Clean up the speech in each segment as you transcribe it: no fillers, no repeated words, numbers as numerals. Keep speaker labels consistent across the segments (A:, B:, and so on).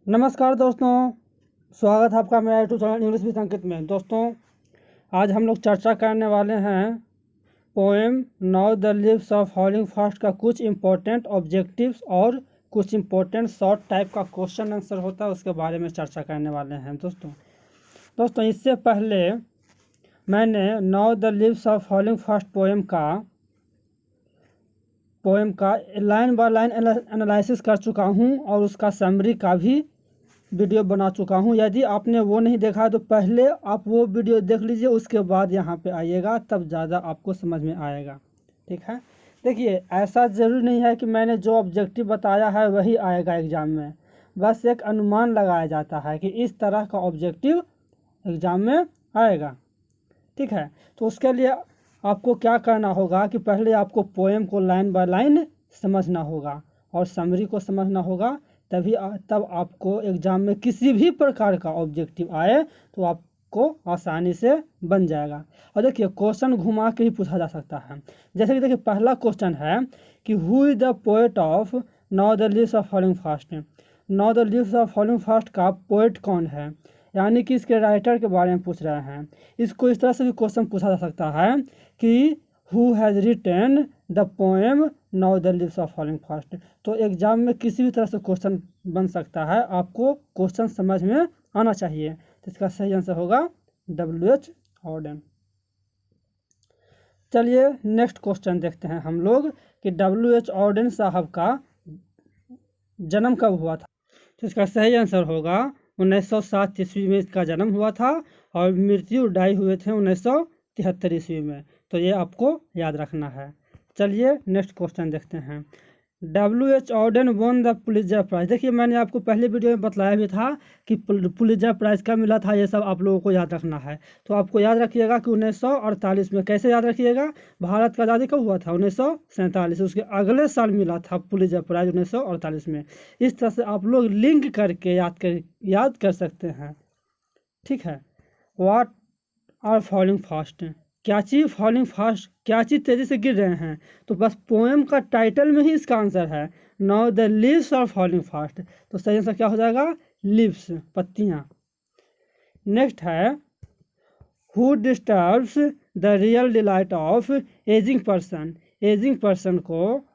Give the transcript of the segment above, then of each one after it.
A: नमस्कार दोस्तों, स्वागत है आपका मेरा यूट्यूब चैनल इंग्लिश विद अंकित में। दोस्तों, आज हम लोग चर्चा करने वाले हैं poem now the leaves of falling fast का कुछ इम्पोर्टेंट ऑब्जेक्टिव्स और कुछ इम्पोर्टेंट शॉर्ट टाइप का क्वेश्चन आंसर होता है, उसके बारे में चर्चा करने वाले हैं। दोस्तों इससे पहले मैंने now the leaves of falling fast poem का लाइन बाय लाइन एनालिसिस कर चुका हूं और उसका समरी का भी वीडियो बना चुका हूं। यदि आपने वो नहीं देखा तो पहले आप वो वीडियो देख लीजिए, उसके बाद यहाँ पे आइएगा, तब ज़्यादा आपको समझ में आएगा। ठीक है, देखिए ऐसा ज़रूरी नहीं है कि मैंने जो ऑब्जेक्टिव बताया है वही आएगा एग्ज़ाम में। बस एक अनुमान लगाया जाता है कि इस तरह का ऑब्जेक्टिव एग्ज़ाम में आएगा। ठीक है, तो उसके लिए आपको क्या करना होगा कि पहले आपको पोएम को लाइन बाय लाइन समझना होगा और समरी को समझना होगा, तब आपको एग्ज़ाम में किसी भी प्रकार का ऑब्जेक्टिव आए तो आपको आसानी से बन जाएगा। और देखिए क्वेश्चन घुमा के ही पूछा जा सकता है। जैसे कि देखिए पहला क्वेश्चन है कि who is the poet of now the leaves of falling fast. Now the leaves of falling fast का पोएट कौन है, यानी कि इसके राइटर के बारे में पूछ रहे हैं। इसको इस तरह से भी क्वेश्चन पूछा जा सकता है कि who has written the poem now the leaves of falling fast. तो एग्जाम में किसी भी तरह से क्वेश्चन बन सकता है, आपको क्वेश्चन समझ में आना चाहिए। तो इसका सही आंसर होगा W.H. ऑर्डन। चलिए नेक्स्ट क्वेश्चन देखते हैं हम लोग कि W.H. ऑर्डन साहब का जन्म कब हुआ था। तो इसका सही आंसर होगा 1907 ईस्वी में इसका जन्म हुआ था और मृत्यु डाई हुए थे 1973 ईस्वी में। तो ये आपको याद रखना है। चलिए नेक्स्ट क्वेश्चन देखते हैं। W.H. Auden won the Pulitzer prize. देखिए मैंने आपको पहले वीडियो में बतलाया भी था कि पुलित्जर प्राइज कब मिला था, ये सब आप लोगों को याद रखना है। तो आपको याद रखिएगा कि 1948 में। कैसे याद रखिएगा, भारत का आज़ादी कब हुआ था, 1947। उसके अगले साल मिला था पुलित्जर प्राइज 1948 में। इस तरह से आप लोग लिंक करके याद कर सकते हैं। ठीक है, वाट आर फॉलिंग फास्ट, क्या चीज़ फॉलिंग फास्ट, क्या चीज़ तेज़ी से गिर रहे हैं। तो बस पोएम का टाइटल में ही इसका आंसर है, now the leaves are falling fast. तो सही आंसर क्या हो जाएगा, लीव्स, पत्तियाँ। नेक्स्ट है who disturbs the real delight of ageing person. Ageing person को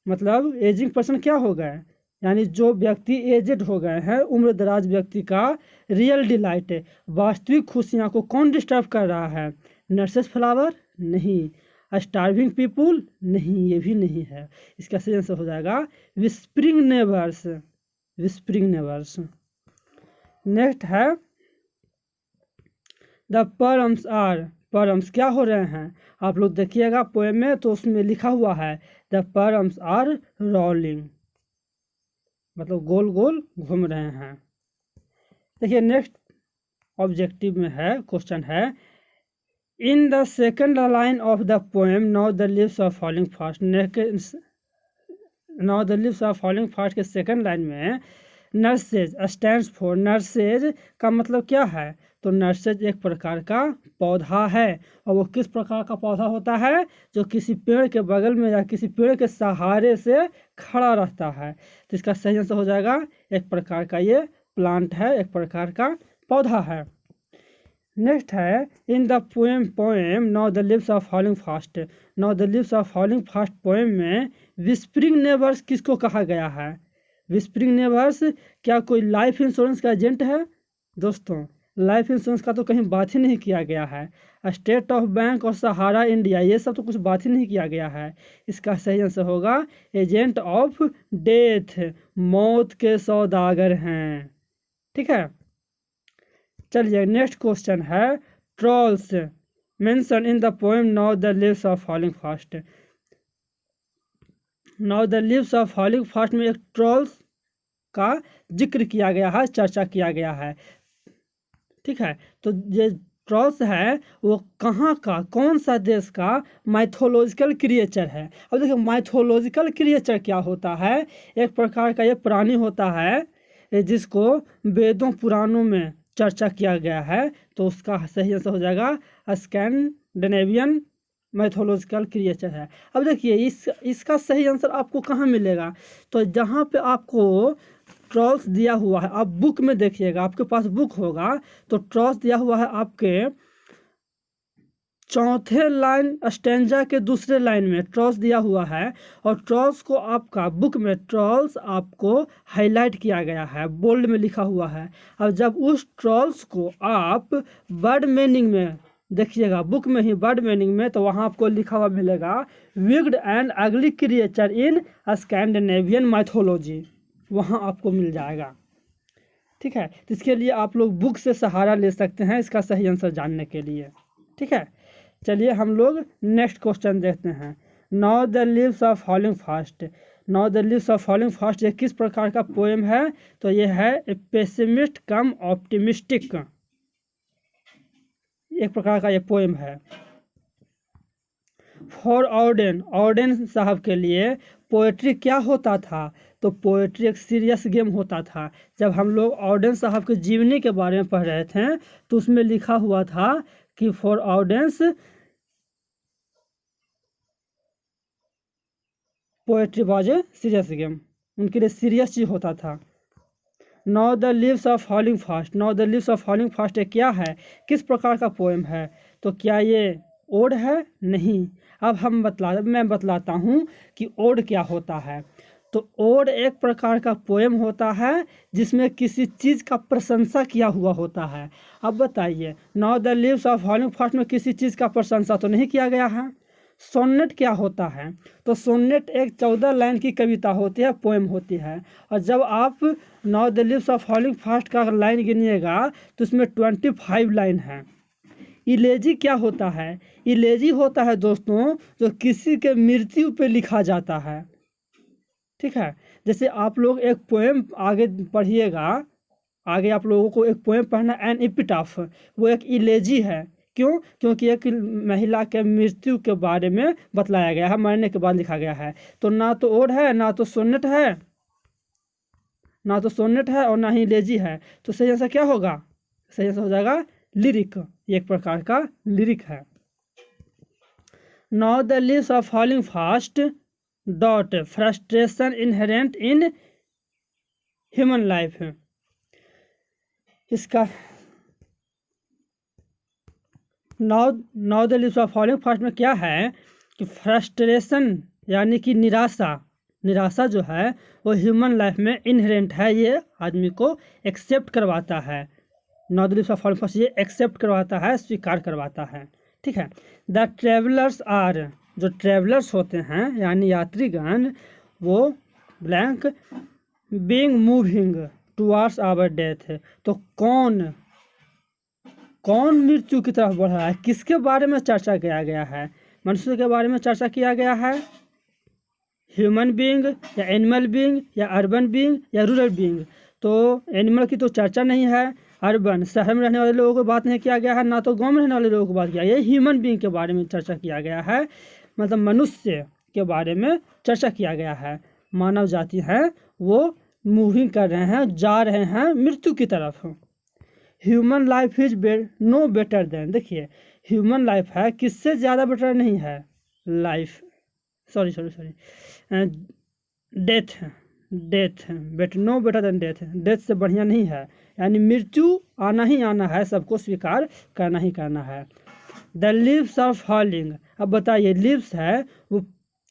A: मतलब एजिंग पर्सन क्या हो गए, यानी जो व्यक्ति एजेड हो गए हैं, उम्र दराज व्यक्ति का रियल डिलाइट है, वास्तविक खुशियाँ को कौन डिस्टर्ब कर रहा है। नर्सेस फ्लावर नहीं, स्टार्विंग पीपुल नहीं, ये भी नहीं है। इसका सही आंसर हो जाएगा whispering neighbours, whispering neighbours. Next है द परम्स आर, परम्स क्या हो रहे हैं, आप लोग देखिएगा पोएम में तो उसमें लिखा हुआ है द परम्स आर रोलिंग, मतलब गोल गोल घूम रहे हैं। देखिए नेक्स्ट ऑब्जेक्टिव में है, क्वेश्चन है in the second line of the poem now the leaves are falling fast. Now the leaves are falling fast के सेकेंड लाइन में नर्सेज स्टैंड्स फॉर, नर्सेज का मतलब क्या है, तो नर्सेज एक प्रकार का पौधा है। और वो किस प्रकार का पौधा होता है, जो किसी पेड़ के बगल में या किसी पेड़ के सहारे से खड़ा रहता है। तो इसका सही आंसर हो जाएगा एक प्रकार का ये प्लांट है, एक प्रकार का पौधा है। नेक्स्ट है in the poem now the leaves of falling fast. Now the leaves of falling fast poem में विस्परिंग नेबर्स किसको कहा गया है। विस्परिंग नेबर्स क्या कोई लाइफ इंश्योरेंस का एजेंट है। दोस्तों लाइफ इंश्योरेंस का तो कहीं बात ही नहीं किया गया है। स्टेट ऑफ बैंक और सहारा इंडिया ये सब तो कुछ बात ही नहीं किया गया है। इसका सही आंसर होगा एजेंट ऑफ डेथ, मौत के सौदागर हैं। ठीक है, चलिए नेक्स्ट क्वेश्चन है trolls mention in the poem now the leaves of falling fast. Now the leaves of falling fast में एक ट्रॉल्स का जिक्र किया गया है, चर्चा किया गया है। ठीक है, तो ये ट्रॉल्स है वो कहाँ का, कौन सा देश का माइथोलॉजिकल क्रिएचर है। अब देखिए माइथोलॉजिकल क्रिएचर क्या होता है, एक प्रकार का ये प्राणी होता है जिसको वेदों पुराणों में चर्चा किया गया है। तो उसका सही आंसर हो जाएगा स्कैंडिनेवियन मैथोलॉजिकल क्रिएचर है। अब देखिए इसका सही आंसर आपको कहाँ मिलेगा, तो जहाँ पे आपको ट्रॉल्स दिया हुआ है, आप बुक में देखिएगा, आपके पास बुक होगा तो ट्रॉल्स दिया हुआ है आपके चौथे लाइन स्टेंजा के दूसरे लाइन में ट्रॉल्स दिया हुआ है, और ट्रॉल्स को आपका बुक में ट्रॉल्स आपको हाईलाइट किया गया है, बोल्ड में लिखा हुआ है। और जब उस ट्रॉल्स को आप वर्ड मीनिंग में देखिएगा, बुक में ही वर्ड मीनिंग में, तो वहाँ आपको लिखा हुआ मिलेगा विग्ड एंड अगली क्रिएचर इन स्कैंडिनेवियन माइथोलॉजी, वहाँ आपको मिल जाएगा। ठीक है, तो इसके लिए आप लोग बुक से सहारा ले सकते हैं इसका सही आंसर जानने के लिए। ठीक है, चलिए हम लोग नेक्स्ट क्वेश्चन देखते हैं। Now the leaves of falling fast, now the leaves of falling fast ये किस प्रकार का पोएम है? तो ये है पेसिमिस्ट कम ऑप्टिमिस्टिक, एक प्रकार का ये पोएम है। फॉर ऑर्डेन, ऑर्डेन साहब के लिए पोएट्री क्या होता था? तो पोएट्री एक सीरियस गेम होता था। जब हम लोग ऑर्डेन साहब की जीवनी के बारे में पढ़ रहे थे तो उसमें लिखा हुआ था कि for Auden's poetry was a serious game, उनके लिए सीरियस चीज होता था। Now the leaves of falling fast, now the leaves of falling fast क्या है, किस प्रकार का पोएम है? तो क्या ये ओड है? नहीं। अब मैं बतलाता हूँ कि ओड क्या होता है। तो ओड एक प्रकार का पोएम होता है जिसमें किसी चीज़ का प्रशंसा किया हुआ होता है। अब बताइए, now the leaves of falling fast में किसी चीज़ का प्रशंसा तो नहीं किया गया है। सोनेट क्या होता है? तो सोनेट एक 14 लाइन की कविता होती है, पोएम होती है। और जब आप now the leaves of falling fast का लाइन गिनिएगा तो उसमें 25 लाइन है। इलेजी क्या होता है? इलेजी होता है दोस्तों जो किसी के मृत्यु पे लिखा जाता है। ठीक है, जैसे आप लोग एक पोएम आगे पढ़िएगा, आगे आप लोगों को एक पोएम पढ़ना एन एपिटाफ, वो एक इलेजी है। क्यों? क्योंकि एक महिला के मृत्यु के बारे में बतलाया गया है, मरने के बाद लिखा गया है। तो ना तो ओड है, ना तो सोनेट है, ना तो सोनेट है और ना ही इलेजी है। तो सही आंसर क्या होगा? सही आंसर हो जाएगा लिरिक, एक प्रकार का लिरिक है। Now the leaves of falling fast that frustration inherent in human life, इसका now the leaves of falling fast में क्या है कि फ्रस्ट्रेशन यानी कि निराशा जो है वो ह्यूमन लाइफ में इनहेरेंट है, ये आदमी को एक्सेप्ट करवाता है। Now the leaves of falling fast ये एक्सेप्ट करवाता है, स्वीकार करवाता है। ठीक है, द ट्रेवलर्स आर, जो ट्रेवलर्स होते हैं यानी यात्रीगण, वो blank being moving towards our death, तो कौन मृत्यु की तरफ बढ़ रहा है? किसके बारे में चर्चा किया गया है? मनुष्य के बारे में चर्चा किया गया है, ह्यूमन बीइंग या एनिमल बीइंग या अर्बन बीइंग या रूरल बीइंग। तो एनिमल की तो चर्चा नहीं है, अर्बन शहर में रहने वाले लोगों को बात नहीं किया गया है, ना तो गांव में रहने वाले लोगों को बात किया, ये ह्यूमन बीइंग के बारे में चर्चा किया गया है, मतलब मनुष्य के बारे में चर्चा किया गया है। मानव जाति है वो मूविंग कर रहे हैं, जा रहे हैं मृत्यु की तरफ। Human life is no better than, देखिए ह्यूमन लाइफ है, किससे ज़्यादा बेटर नहीं है life, sorry death bet no better than death से बढ़िया नहीं है, यानी मृत्यु आना ही आना है, सबको स्वीकार करना ही करना है। द लीव्स ऑफ फॉलिंग, अब बताइए लीव्स है वो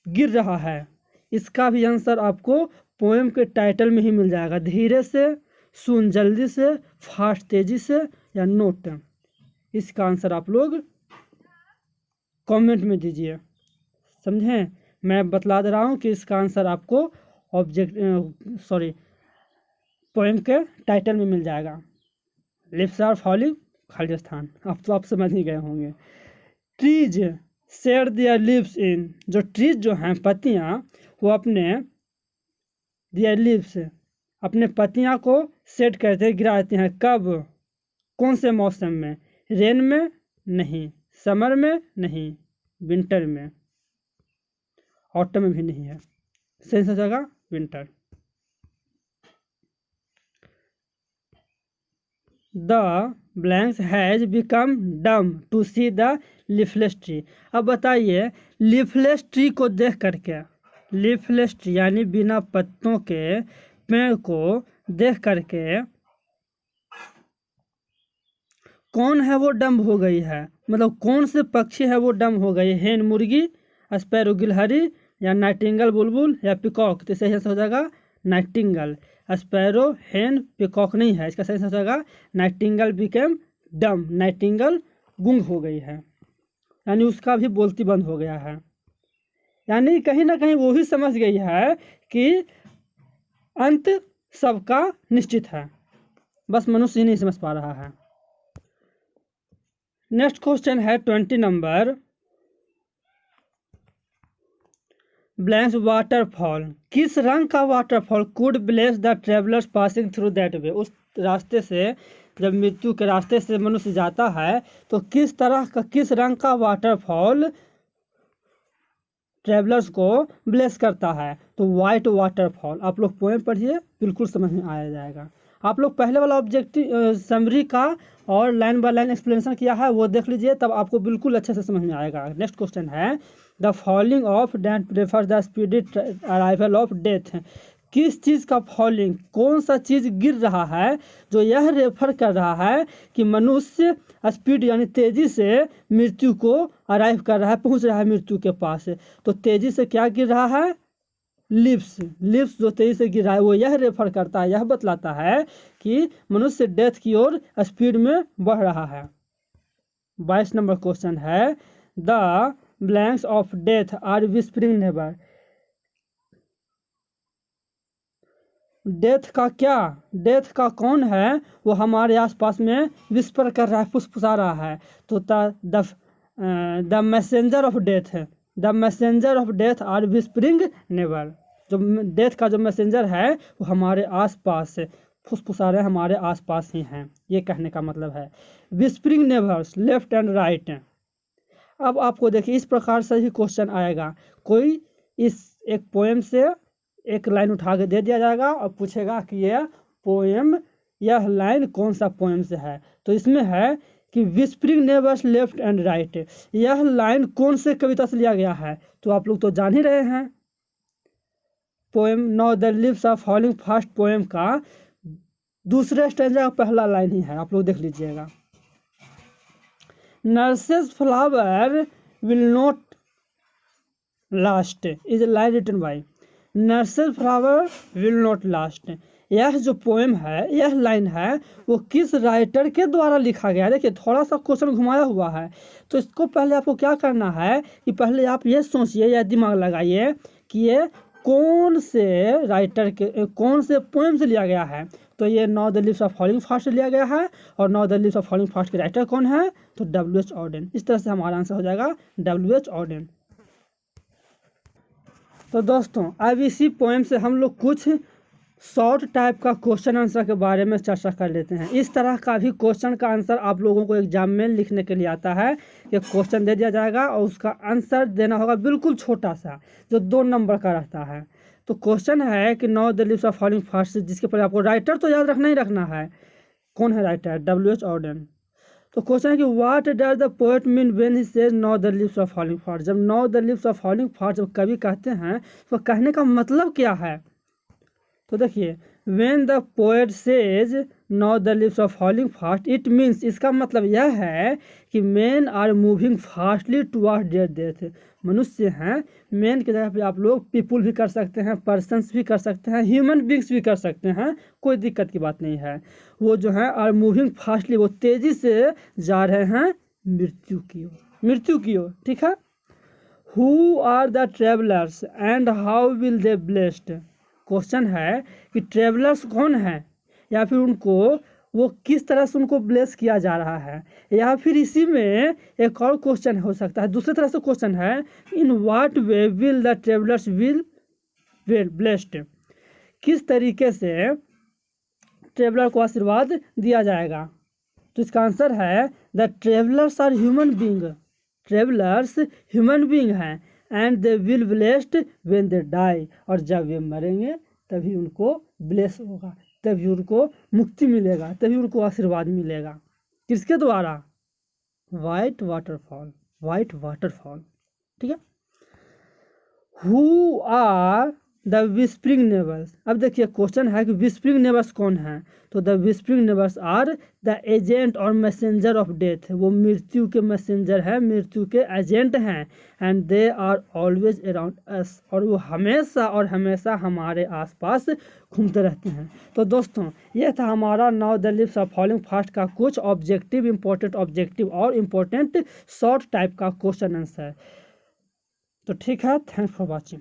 A: गिर रहा है, इसका भी आंसर आपको पोएम के टाइटल में ही मिल जाएगा। धीरे से, सुन जल्दी से, फास्ट तेजी से, या नोट, इसका आंसर आप लोग कमेंट में दीजिए। समझें, मैं बतला दे रहा हूँ कि इसका आंसर आपको पोएम के टाइटल में मिल जाएगा। लिव्स आर फॉलिंग, खाली स्थान, अब तो आप समझ ही गए होंगे। Trees share their lives in, जो ट्रीज जो हैं पत्तियाँ, वो अपने देयर लिव्स अपने पत्तियाँ को सेट करते हैं, गिराते हैं, कब? कौन से मौसम में? रेन में नहीं, समर में नहीं, विंटर में, ऑटम में भी नहीं है, सही हो जाएगा winter. The blanks has become dumb to see the leafless tree. अब बताइए लीफलेस ट्री को देख करके, लीफलेस ट्री यानी बिना पत्तों के पेड़ को देख करके कौन है वो डम्ब हो गई है, मतलब कौन से पक्षी है वो डम्ब हो गई, हेन मुर्गी, स्पैरो गिलहरी, या नाइटिंगल बुलबुल, या पिकॉक। तो सही आंसर हो जाएगा नाइटिंगल। स्पैरो, हेन, पिकॉक नहीं है, इसका सही आंसर हो जाएगा नाइटिंगल बिकेम डम, नाइटिंगल गूंग हो गई है, यानी उसका भी बोलती बंद हो गया है। यानी कहीं ना कहीं वो भी समझ गई है कि अंत सबका निश्चित है, बस मनुष्य ही नहीं समझ पा रहा है। नेक्स्ट क्वेश्चन है 20 नंबर, ब्लैंक्स वाटरफॉल, किस रंग का waterfall could bless the travellers passing through that way, उस रास्ते से जब मृत्यु के रास्ते से मनुष्य जाता है तो किस तरह का, किस रंग का वाटरफॉल ट्रेवलर्स को ब्लेस करता है, तो वाइट वाटरफॉल। आप लोग पोएम पढ़िए, बिल्कुल समझ में आ जाएगा। आप लोग पहले वाला ऑब्जेक्टिव समरी का और लाइन बाय लाइन एक्सप्लेनेशन किया है, वो देख लीजिए, तब आपको बिल्कुल अच्छे से समझ में आएगा। नेक्स्ट क्वेश्चन है, the falling of death prefer the speedy arrival of death, किस चीज़ का फॉलिंग, कौन सा चीज़ गिर रहा है जो यह रेफर कर रहा है कि मनुष्य स्पीड यानी तेज़ी से मृत्यु को अराइव कर रहा है, पहुंच रहा है मृत्यु के पास। तो तेज़ी से क्या गिर रहा है, लिप्स, लिप्स जो तेज़ी से गिर रहा है वो यह रेफर करता है, यह बतलाता है कि मनुष्य डेथ की ओर स्पीड में बढ़ रहा है। 22 नंबर क्वेश्चन है, the blanks of death are whispering neighbour, death का क्या, डेथ का कौन है वो हमारे आसपास में विस्पर कर रहा है, फुसफुसा रहा है। तो the messenger of death, the messenger of death are whispering neighbour, जो डेथ का जो मैसेंजर है वो हमारे आसपास फुसफुसा रहे, हमारे आसपास ही हैं, ये कहने का मतलब है। Whispering neighbours left and right. अब आपको देखिए इस प्रकार से ही क्वेश्चन आएगा, कोई इस एक पोएम से एक लाइन उठा के दे दिया जाएगा और पूछेगा कि यह पोएम, यह लाइन कौन सा पोएम से है। तो इसमें है कि whispering neighbours left and right, यह लाइन कौन से कविता से लिया गया है, तो आप लोग तो जान ही रहे हैं, poem now the leaves are falling fast poem का दूसरे स्टैंजा का पहला लाइन ही है, आप लोग देख लीजिएगा। Nurses flower will not last is a line written by nurses flower will not last. यह जो पोएम है, यह लाइन है, वो किस राइटर के द्वारा लिखा गया है। देखिए थोड़ा सा क्वेश्चन घुमाया हुआ है, तो इसको पहले आपको क्या करना है कि पहले आप ये सोचिए या दिमाग लगाइए कि ये कौन से राइटर के, कौन से पोएम से लिया गया है। तो ये now the leaves of falling fast से लिया गया है, और now the leaves of falling fast के राइटर कौन है, तो W.H. ऑडेन। इस तरह से हमारा आंसर हो जाएगा W.H. ऑडेन। तो दोस्तों अब इसी पोएम से हम लोग कुछ शॉर्ट टाइप का क्वेश्चन आंसर के बारे में चर्चा कर लेते हैं। इस तरह का भी क्वेश्चन का आंसर आप लोगों को एग्जाम में लिखने के लिए आता है, कि क्वेश्चन दे दिया जाएगा और उसका आंसर देना होगा बिल्कुल छोटा सा, जो 2 नंबर का रहता है। तो क्वेश्चन है कि now the leaves are falling fast, जिसके पर आपको राइटर तो याद रखना ही रखना है, कौन है राइटर, W.H. ऑडेन। तो क्वेश्चन है कि what does the poet mean when he says now the leaves are falling fast, जब now the leaves are falling fast जब कवि कहते हैं तो कहने का मतलब क्या है। तो देखिए when the poet says now the leaves are falling fast, it means, इसका मतलब यह है कि men are moving fastly toward their death, मनुष्य हैं, मेन की जगह पे आप लोग पीपुल भी कर सकते हैं, पर्सन्स भी कर सकते हैं, ह्यूमन बींग्स भी कर सकते हैं, कोई दिक्कत की बात नहीं है। वो जो है आर मूविंग फास्टली, वो तेज़ी से जा रहे हैं मृत्यु की ओर, मृत्यु की ओर, ठीक है। Who are the travellers and how will they blessed, question है कि ट्रेवलर्स कौन है, या फिर उनको वो किस तरह से उनको ब्लेस किया जा रहा है, या फिर इसी में एक और क्वेश्चन हो सकता है, दूसरी तरह से क्वेश्चन है in what way will the travellers will blessed, किस तरीके से ट्रेवलर को आशीर्वाद दिया जाएगा। तो इसका आंसर है the travellers are human being, travellers human being हैं, and they will blessed when they die, और जब वे मरेंगे तभी उनको ब्लेस होगा, तभी उनको मुक्ति मिलेगा, तभी उनको आशीर्वाद मिलेगा, किसके द्वारा, वाइट वाटरफॉल, वाइट वाटरफॉल, ठीक है। Who are the whispering neighbours. अब देखिए क्वेश्चन है कि विस्परिंग नेबर्स कौन है, तो the whispering neighbours are the agent और मैसेंजर ऑफ डेथ। वो मृत्यु के मैसेंजर है, मृत्यु के एजेंट हैं। And they are always around us, और वो हमेशा और हमेशा हमारे आसपास घूमते रहते हैं। तो दोस्तों ये था हमारा now the leaves of following fast का कुछ ऑब्जेक्टिव, इंपॉर्टेंट ऑब्जेक्टिव और इम्पोर्टेंट शॉर्ट टाइप का क्वेश्चन आंसर। तो ठीक है, थैंक्स फॉर वॉचिंग।